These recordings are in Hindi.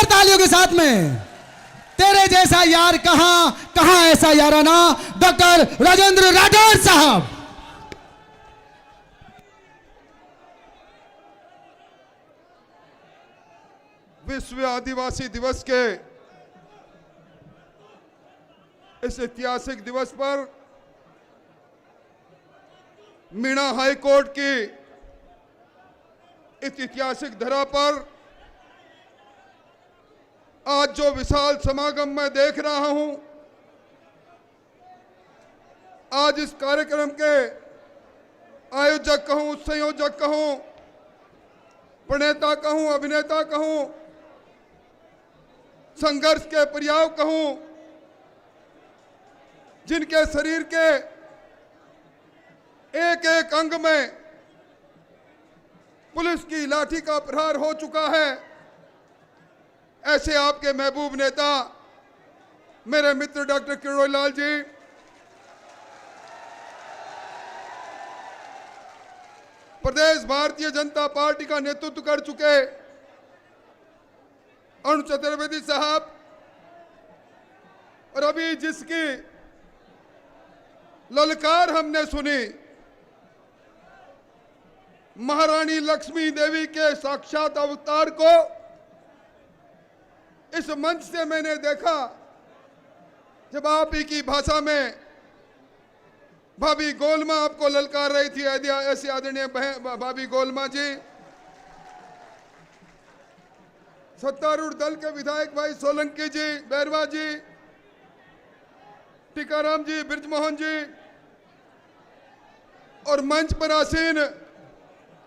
जोरदार तालियों के साथ में। तेरे जैसा यार कहां कहां ऐसा याराना, डॉक्टर राजेंद्र राठौर साहब। विश्व आदिवासी दिवस के इस ऐतिहासिक दिवस पर मीणा हाई कोर्ट की इस ऐतिहासिक धरा पर आज जो विशाल समागम मैं देख रहा हूं, आज इस कार्यक्रम के आयोजक कहूं, संयोजक कहूं, प्रणेता कहूं, अभिनेता कहूं, संघर्ष के पर्याय कहूं, जिनके शरीर के एक एक अंग में पुलिस की लाठी का प्रहार हो चुका है, ऐसे आपके महबूब नेता मेरे मित्र डॉक्टर किरोड़ी लाल जी, प्रदेश भारतीय जनता पार्टी का नेतृत्व कर चुके अरुण चतुर्वेदी साहब, और अभी जिसकी ललकार हमने सुनी, महारानी लक्ष्मी देवी के साक्षात अवतार को इस मंच से मैंने देखा जब आप ही की भाषा में भाभी गोलमा आपको ललकार रही थी। ऐसे आदरणीय भाभी गोलमा जी, सत्तारूढ़ दल के विधायक भाई सोलंकी जी, बैरवा जी, टीकाराम जी, ब्रिजमोहन जी, और मंच पर आसीन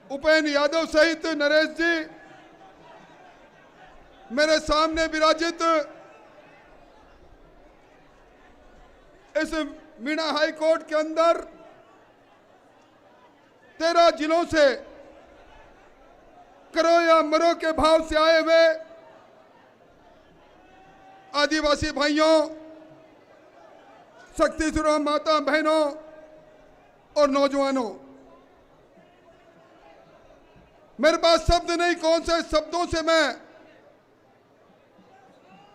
उपेंद्र यादव सहित नरेश जी, मेरे सामने विराजित इस मीणा हाई कोर्ट के अंदर 13 जिलों से करो या मरो के भाव से आए हुए आदिवासी भाइयों, शक्तिशूरों, माता बहनों और नौजवानों, मेरे पास शब्द नहीं, कौन से शब्दों से मैं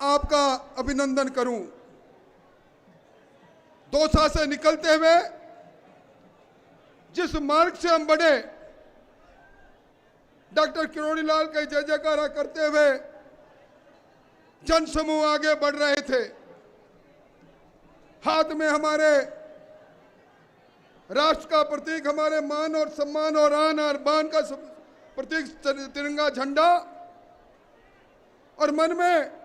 आपका अभिनंदन करूं। दौसा से निकलते हुए जिस मार्ग से हम बढ़े, डॉक्टर किरोड़ी लाल का जय जयकारा करते हुए जन समूह आगे बढ़ रहे थे, हाथ में हमारे राष्ट्र का प्रतीक, हमारे मान और सम्मान और आन और बान का प्रतीक तिरंगा झंडा, और मन में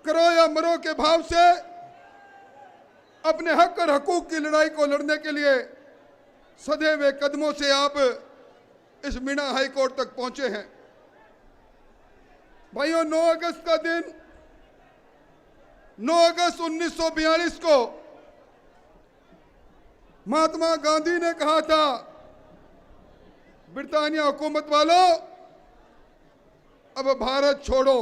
करो या मरो के भाव से अपने हक और हकूक की लड़ाई को लड़ने के लिए सधे हुए कदमों से आप इस मीणा हाई कोर्ट तक पहुंचे हैं। भाइयों, 9 अगस्त का दिन, 9 अगस्त 1942 को महात्मा गांधी ने कहा था, ब्रिटानिया हुकूमत वालों अब भारत छोड़ो।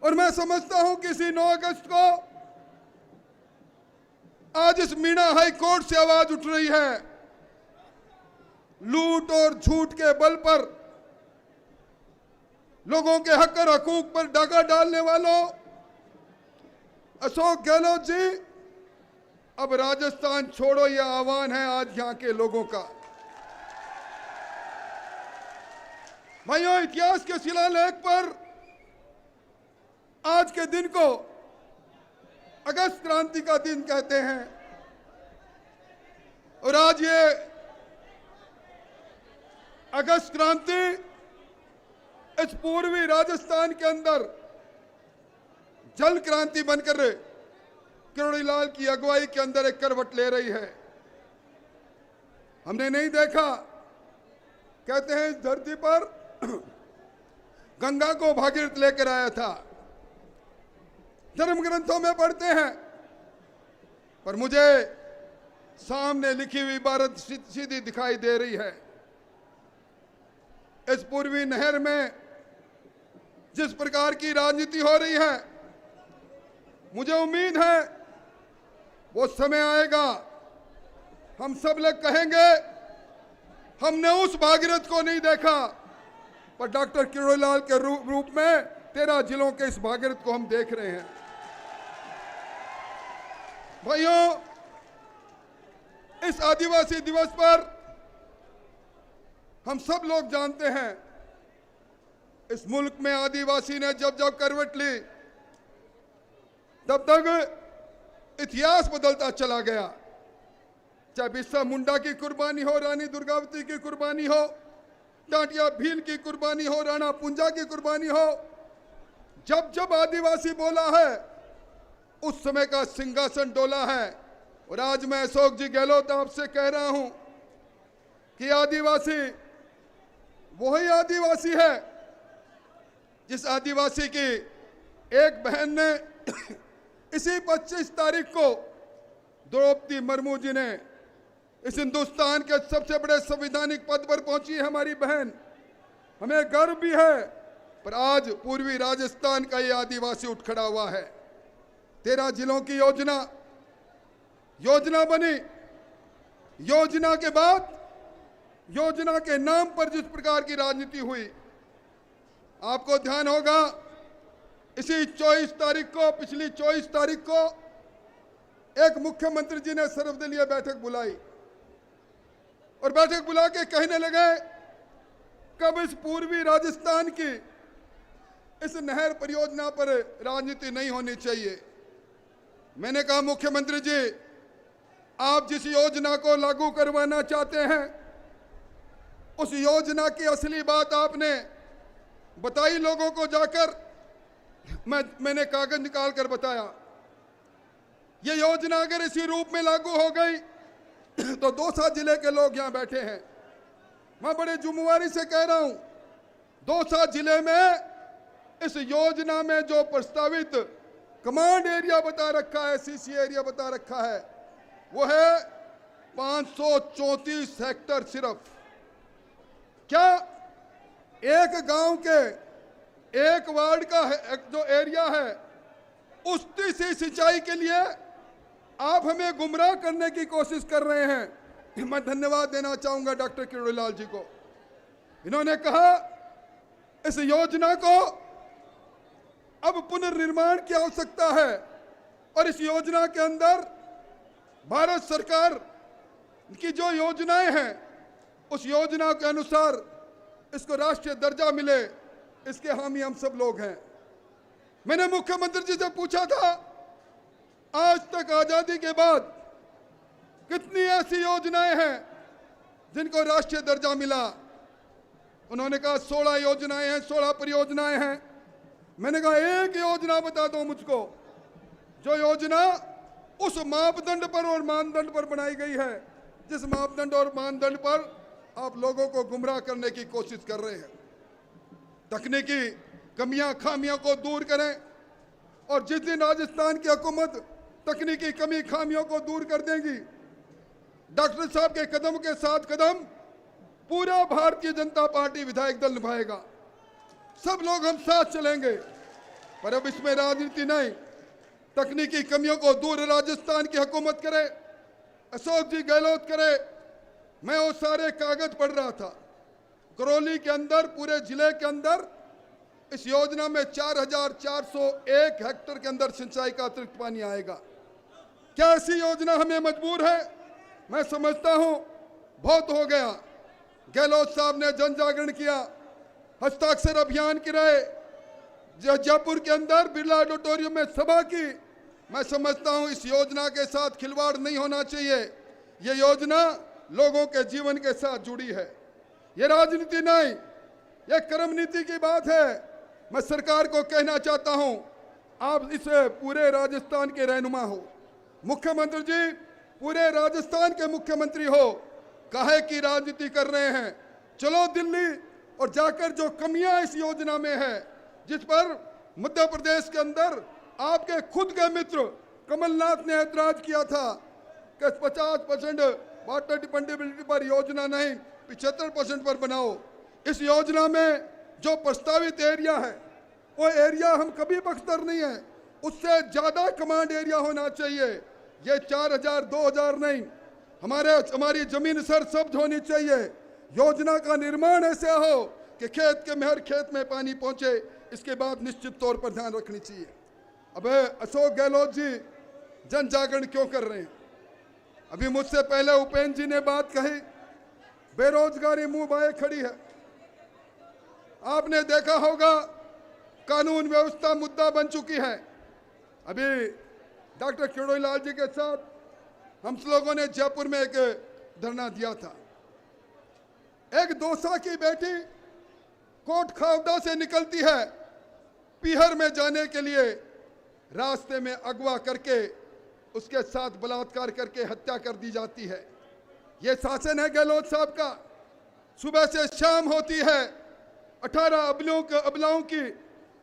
और मैं समझता हूं कि इसी 9 अगस्त को आज इस मीणा हाई कोर्ट से आवाज उठ रही है। लूट और झूठ के बल पर लोगों के हक और हकूक पर डाका डालने वालों, अशोक गहलोत जी, अब राजस्थान छोड़ो, यह आह्वान है आज यहां के लोगों का। भाइयों, इतिहास के शिलालेख पर आज के दिन को अगस्त क्रांति का दिन कहते हैं, और आज ये अगस्त क्रांति इस पूर्वी राजस्थान के अंदर जल क्रांति बनकर किरोड़ी लाल की अगुवाई के अंदर एक करवट ले रही है। हमने नहीं देखा, कहते हैं इस धरती पर गंगा को भागीरथ लेकर आया था, धर्म ग्रंथों में पढ़ते हैं, पर मुझे सामने लिखी हुई इबारत सीधी दिखाई दे रही है। इस पूर्वी नहर में जिस प्रकार की राजनीति हो रही है, मुझे उम्मीद है वो समय आएगा, हम सब लोग कहेंगे हमने उस भागीरथ को नहीं देखा पर डॉक्टर किरोड़ीलाल के रूप में 13 जिलों के इस भागीरथ को हम देख रहे हैं। भाइयों, इस आदिवासी दिवस पर हम सब लोग जानते हैं, इस मुल्क में आदिवासी ने जब जब करवट ली तब तक इतिहास बदलता चला गया। चाहे बिरसा मुंडा की कुर्बानी हो, रानी दुर्गावती की कुर्बानी हो, टाटिया भील की कुर्बानी हो, राणा पुंजा की कुर्बानी हो, जब जब आदिवासी बोला है उस समय का सिंहासन डोला है। और आज मैं अशोक जी गहलोत आपसे कह रहा हूं कि आदिवासी वही आदिवासी है जिस आदिवासी की एक बहन ने इसी 25 तारीख को द्रौपदी मुर्मू जी ने इस हिंदुस्तान के सबसे बड़े संवैधानिक पद पर पहुंची है हमारी बहन, हमें गर्व भी है। पर आज पूर्वी राजस्थान का ये आदिवासी उठ खड़ा हुआ है। 13 जिलों की योजना बनी। योजना के बाद योजना के नाम पर जिस प्रकार की राजनीति हुई, आपको ध्यान होगा इसी 24 तारीख को, पिछली 24 तारीख को एक मुख्यमंत्री जी ने सर्वदलीय बैठक बुलाई और बैठक बुला के कहने लगे कब इस पूर्वी राजस्थान की इस नहर परियोजना पर राजनीति नहीं होनी चाहिए। मैंने कहा मुख्यमंत्री जी, आप जिस योजना को लागू करवाना चाहते हैं उस योजना की असली बात आपने बताई लोगों को जाकर। मैंने कागज निकाल कर बताया, ये योजना अगर इसी रूप में लागू हो गई तो दौसा जिले के लोग यहां बैठे हैं, मैं बड़े जिम्मेवारी से कह रहा हूं, दौसा जिले में इस योजना में जो प्रस्तावित कमांड एरिया बता रखा है, सीसी एरिया बता रखा है, वो है 534 हेक्टर सिर्फ। क्या एक गांव के एक वार्ड का जो एरिया है उसकी से सिंचाई के लिए आप हमें गुमराह करने की कोशिश कर रहे हैं। मैं धन्यवाद देना चाहूंगा डॉक्टर किरोड़ीलाल जी को। इन्होंने कहा इस योजना को अब पुनर्निर्माण की आवश्यकता है और इस योजना के अंदर भारत सरकार की जो योजनाएं हैं उस योजना के अनुसार इसको राष्ट्रीय दर्जा मिले, इसके हामी हम सब लोग हैं। मैंने मुख्यमंत्री जी से पूछा था आज तक आजादी के बाद कितनी ऐसी योजनाएं हैं जिनको राष्ट्रीय दर्जा मिला। उन्होंने कहा 16 योजनाएं हैं, 16 परियोजनाएं हैं। मैंने कहा एक योजना बता दो मुझको जो योजना उस मापदंड पर और मानदंड पर बनाई गई है जिस मापदंड और मानदंड पर आप लोगों को गुमराह करने की कोशिश कर रहे हैं। तकनीकी कमियां खामियों को दूर करें और जिस दिन राजस्थान की हुकूमत तकनीकी कमी खामियों को दूर कर देगी, डॉक्टर साहब के कदम के साथ कदम पूरा भारतीय जनता पार्टी विधायक दल निभाएगा। सब लोग हम साथ चलेंगे, पर अब इसमें राजनीति नहीं। तकनीकी कमियों को दूर राजस्थान की हुकूमत करे, अशोक जी गहलोत करे। मैं वो सारे कागज पढ़ रहा था, करौली के अंदर पूरे जिले के अंदर इस योजना में 4401 हेक्टर के अंदर सिंचाई का अतिरिक्त पानी आएगा। क्या ऐसी योजना हमें मजबूर है? मैं समझता हूं बहुत हो गया। गहलोत साहब ने जन जागरण किया, हस्ताक्षर अभियान कराए, जयपुर के अंदर बिरला ऑडिटोरियम में सभा की। मैं समझता हूं इस योजना के साथ खिलवाड़ नहीं होना चाहिए। ये योजना लोगों के जीवन के साथ जुड़ी है, ये राजनीति नहीं, ये कर्म नीति की बात है। मैं सरकार को कहना चाहता हूं, आप इस पूरे राजस्थान के रहनुमा हो, मुख्यमंत्री जी पूरे राजस्थान के मुख्यमंत्री हो, काहे की राजनीति कर रहे हैं? चलो दिल्ली और जाकर जो कमियां इस योजना में है, जिस पर मध्य प्रदेश के अंदर आपके खुद के मित्र कमलनाथ ने ऐतराज किया था कि 50% वाटर डिपेंडेबिलिटी पर योजना नहीं 75% पर बनाओ। इस योजना में जो प्रस्तावित एरिया है वो एरिया हम कभी बख्तर नहीं है, उससे ज्यादा कमांड एरिया होना चाहिए। ये 4000 2000 नहीं, हमारी जमीन सरसब्ज होनी चाहिए। योजना का निर्माण ऐसे हो कि खेत के में हर खेत में पानी पहुंचे, इसके बाद निश्चित तौर पर ध्यान रखनी चाहिए। अब अशोक गहलोत जी जन जागरण क्यों कर रहे हैं? अभी मुझसे पहले उपेंद्र जी ने बात कही, बेरोजगारी मुंह बाए खड़ी है। आपने देखा होगा कानून व्यवस्था मुद्दा बन चुकी है। अभी डॉक्टर किरोड़ी लाल जी के साथ हम लोगों ने जयपुर में एक धरना दिया था। एक दोसा की बेटी कोट खावड़ा से निकलती है, पीहर में जाने के लिए रास्ते में अगवा करके उसके साथ बलात्कार करके हत्या कर दी जाती है। यह शासन है गहलोत साहब का। सुबह से शाम होती है, 18 अबलाओं की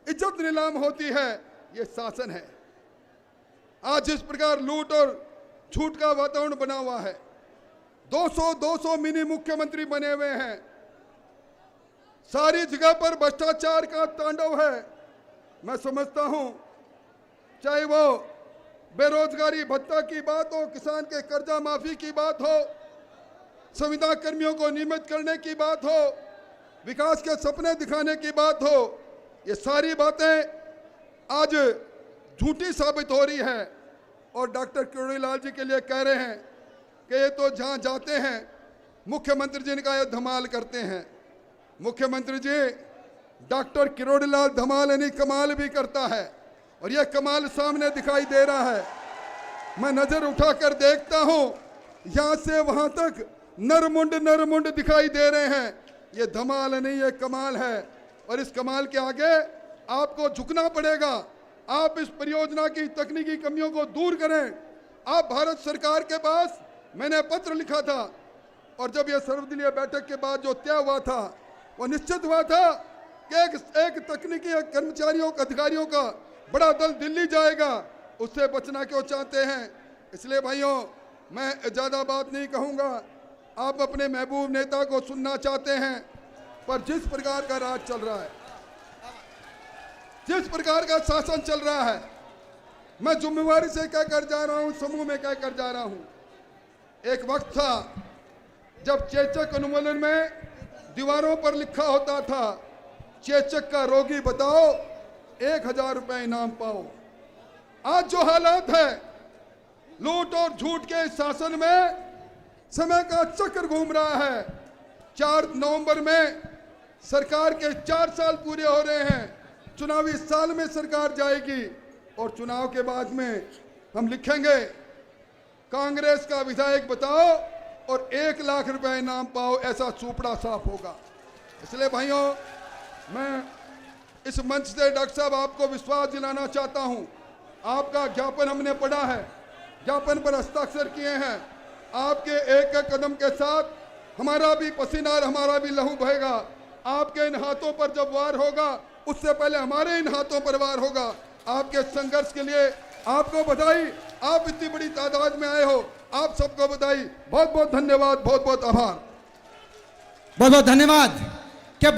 इज्जत नीलाम होती है, यह शासन है। आज जिस प्रकार लूट और झूठ का वातावरण बना हुआ है, 200 मिनी मुख्यमंत्री बने हुए हैं, सारी जगह पर भ्रष्टाचार का तांडव है। मैं समझता हूं चाहे वो बेरोजगारी भत्ता की बात हो, किसान के कर्जा माफी की बात हो, संविदा कर्मियों को नियमित करने की बात हो, विकास के सपने दिखाने की बात हो, ये सारी बातें आज झूठी साबित हो रही है। और डॉक्टर किरोड़ी लाल जी के लिए कह रहे हैं कि ये तो जहां जाते हैं मुख्यमंत्री जी का ये धमाल करते हैं। मुख्यमंत्री जी डॉक्टर किरोड़ी लाल धमाल यानी कमाल भी करता है, और यह कमाल सामने दिखाई दे रहा है। मैं नजर उठाकर देखता हूं, यहां से वहां तक नरमुंड दिखाई दे रहे हैं। यह धमाल नहीं, यह कमाल है, और इस कमाल के आगे आपको झुकना पड़ेगा। आप इस परियोजना की तकनीकी कमियों को दूर करें। आप भारत सरकार के पास, मैंने पत्र लिखा था, और जब यह सर्वदलीय बैठक के बाद जो तय हुआ था वो निश्चित हुआ था कि एक तकनीकी कर्मचारियों अधिकारियों का बड़ा दल दिल्ली जाएगा। उससे बचना क्यों चाहते हैं? इसलिए भाइयों, मैं ज़्यादा बात नहीं कहूँगा। आप अपने महबूब नेता को सुनना चाहते हैं, पर जिस प्रकार का राज चल रहा है, जिस प्रकार का शासन चल रहा है, मैं जिम्मेवारी से कहकर जा रहा हूं, समूह में कहकर जा रहा हूं। एक वक्त था जब चेचक अनुमोलन में दीवारों पर लिखा होता था, चेचक का रोगी बताओ 1000 रुपए इनाम पाओ। आज जो हालात है, लूट और झूठ के शासन में समय का चक्र घूम रहा है। 4 नवंबर में सरकार के 4 साल पूरे हो रहे हैं। चुनावी साल में सरकार जाएगी, और चुनाव के बाद में हम लिखेंगे कांग्रेस का विधायक बताओ और 1 लाख रुपए इनाम पाओ, ऐसा चूपड़ा साफ होगा। इसलिए भाइयों, मैं इस मंच से डॉक्टर साहब आपको विश्वास दिलाना चाहता हूं। आपका ज्ञापन हमने पढ़ा है, ज्ञापन पर हस्ताक्षर किए हैं। आपके एक एक कदम के साथ हमारा भी पसीना और हमारा भी लहू बहेगा। आपके इन हाथों पर जब वार होगा, उससे पहले हमारे इन हाथों पर वार होगा। आपके संघर्ष के लिए आपको बधाई। आप इतनी बड़ी तादाद में आए हो, आप सबको बधाई। बहुत बहुत धन्यवाद, बहुत बहुत आभार। बहुत बहुत धन्यवाद। क्या